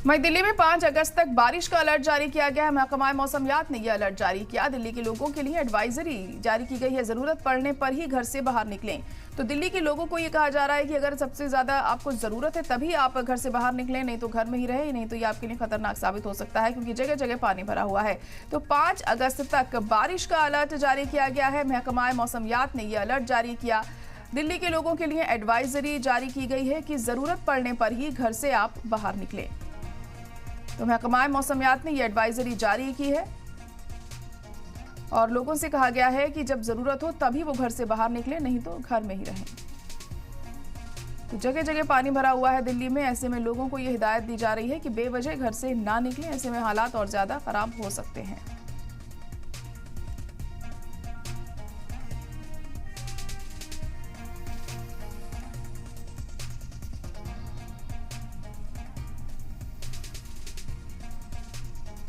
वहीं दिल्ली में 5 अगस्त तक बारिश का अलर्ट जारी किया गया है। महकमा मौसमियात ने यह अलर्ट जारी किया। दिल्ली के लोगों के लिए एडवाइजरी जारी की गई है, जरूरत पड़ने पर ही घर से बाहर निकलें। तो दिल्ली के लोगों को ये कहा जा रहा है कि अगर सबसे ज्यादा आपको जरूरत है तभी आप घर से बाहर निकलें, नहीं तो घर में ही रहे, नहीं तो ये आपके लिए खतरनाक साबित हो सकता है क्योंकि जगह जगह पानी भरा हुआ है। तो 5 अगस्त तक बारिश का अलर्ट जारी किया गया है। महकमा मौसमियात ने यह अलर्ट जारी किया। दिल्ली के लोगों के लिए एडवाइजरी जारी की गई है कि जरूरत पड़ने पर ही घर से आप बाहर निकलें। तो महकमा मौसमियात ने यह एडवाइजरी जारी की है और लोगों से कहा गया है कि जब जरूरत हो तभी वो घर से बाहर निकले, नहीं तो घर में ही रहें। तो जगह जगह पानी भरा हुआ है दिल्ली में। ऐसे में लोगों को यह हिदायत दी जा रही है कि बेवजह घर से ना निकलें, ऐसे में हालात और ज्यादा खराब हो सकते हैं।